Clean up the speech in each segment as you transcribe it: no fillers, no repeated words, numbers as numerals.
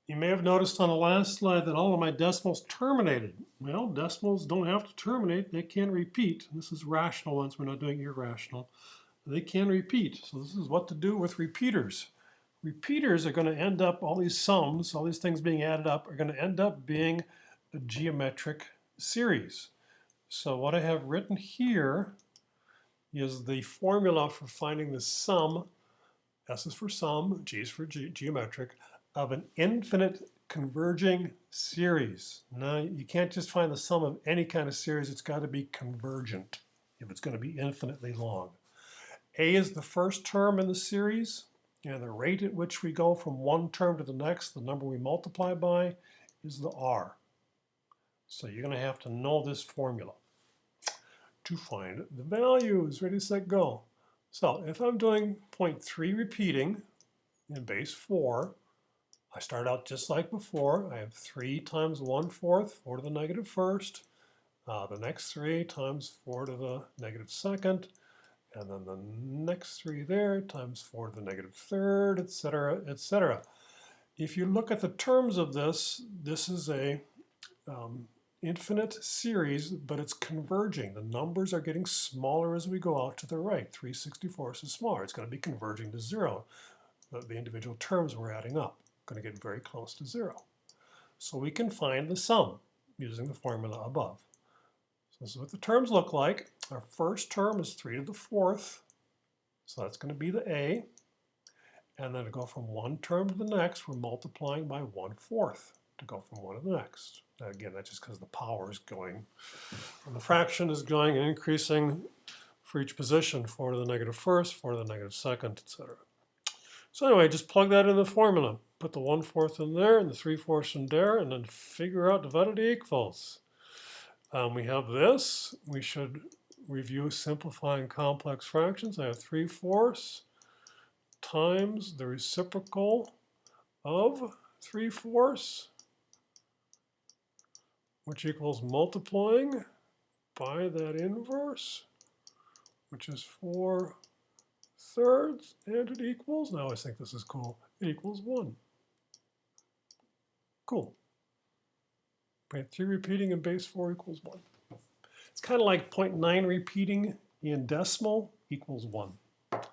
You may have noticed on the last slide that all of my decimals terminated. Well, decimals don't have to terminate. They can repeat. This is rational ones. We're not doing irrational. They can repeat. So this is what to do with repeaters. Repeaters are going to end up, all these sums, all these things being added up, are going to end up being a geometric series. So what I have written here is the formula for finding the sum, S is for sum, G is for geometric, of an infinite converging series. Now, you can't just find the sum of any kind of series. It's got to be convergent if it's going to be infinitely long. A is the first term in the series, and the rate at which we go from one term to the next, the number we multiply by, is the R. So you're going to have to know this formula to find the values. Ready, set, go. So if I'm doing 0.3 repeating in base 4, I start out just like before. I have 3 times 1/4, 4 to the negative first. The next 3 times 4 to the negative second. And then the next 3 there times 4 to the negative third, etc., etc. If you look at the terms of this, this is a infinite series, but it's converging. The numbers are getting smaller as we go out to the right. 3/64 is smaller. It's going to be converging to 0. The individual terms we're adding up going to get very close to 0. So we can find the sum using the formula above. So this is what the terms look like. Our first term is 3 to the 4th. So that's going to be the A. And then to go from one term to the next, we're multiplying by 1/4 to go from one to the next. Now again, that's just because the power is going, and the fraction is going and increasing for each position, 4 to the negative first, 4 to the negative second, etc. So anyway, just plug that in the formula. Put the 1/4 in there and the 3/4 in there, and then figure out divided equals. We have this. We should review simplifying complex fractions. I have 3/4 times the reciprocal of 3/4, which equals multiplying by that inverse, which is 4/3, and it equals, now I think this is cool, it equals 1. Cool. 0.3 repeating in base 4 equals 1. It's kind of like 0.9 repeating in decimal equals 1.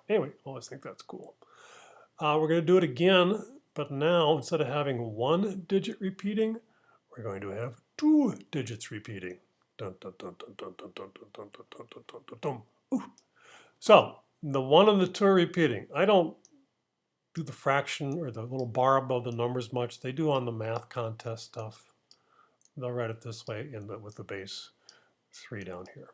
Anyway, I always think that's cool. We're going to do it again, but now instead of having 1 digit repeating, we're going to have 2 digits repeating. Dun, dun, dun, dun, dun, dun, dun, dun, dun, dun, dun, dun, dun, dun. Ooh. So the 1 and the 2 are repeating. I don't do the fraction or the little bar above the numbers much. They do on the math contest stuff. They'll write it this way with the base 3 down here.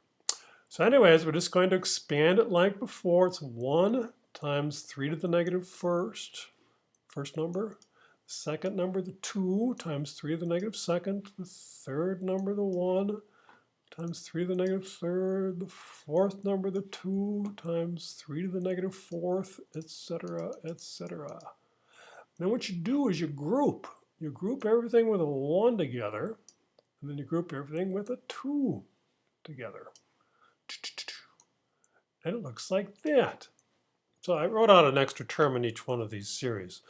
So anyways, we're just going to expand it like before. It's 1 times 3 to the negative first number. Second number, the 2 times 3 to the negative second. The third number, the 1 times 3 to the negative third. The fourth number, the 2 times 3 to the negative fourth, etc., etc. Then what you do is you group. You group everything with a 1 together, and then you group everything with a 2 together. And it looks like that. So I wrote out an extra term in each one of these series.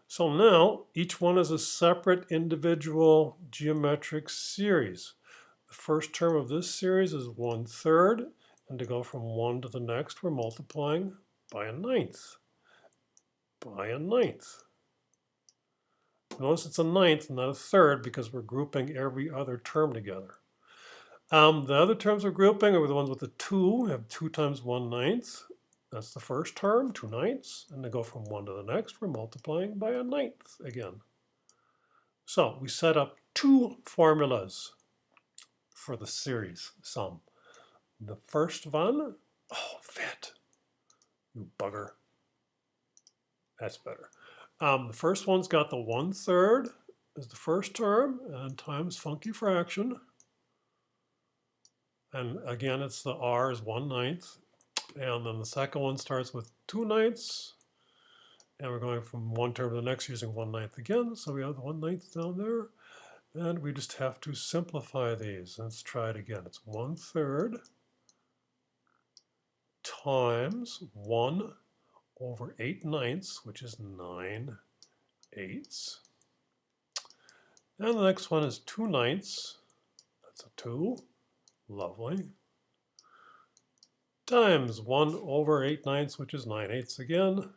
So now each one is a separate individual geometric series. The first term of this series is 1/3, and to go from one to the next, we're multiplying by a ninth. By a ninth. Notice it's a ninth, not a third, because we're grouping every other term together. The other terms we're grouping are the ones with the 2. We have 2 times 1/9. That's the first term, 2/9. And to go from one to the next, we're multiplying by a ninth again. So we set up 2 formulas for the series sum. The first one, oh, fit, you bugger. That's better. The first one's got the 1/3 as the first term, and times funky fraction. And again, it's the R is 1/9. And then the second one starts with 2/9. And we're going from one term to the next using 1/9 again. So we have the 1/9 down there. And we just have to simplify these. Let's try it again. It's 1/3 times 1/8/9, which is 9/8. And the next one is 2/9. That's a 2. Lovely. Times 1/8/9, which is 9/8 again.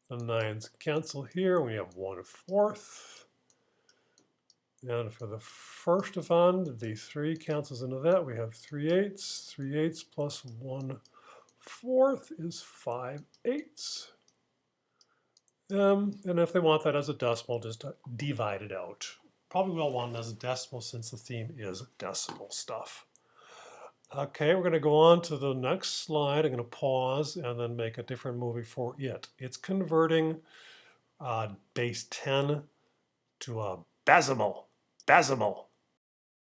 The 9's cancel here. We have 1/4. And for the first one, the 3 cancels into that. We have 3/8. 3/8 plus 1/4 is 5/8. And if they want that as a decimal, just divide it out. Probably will want it as a decimal since the theme is decimal stuff. Okay, we're going to go on to the next slide. I'm going to pause and then make a different movie for it. It's converting base 10 to a Basimal.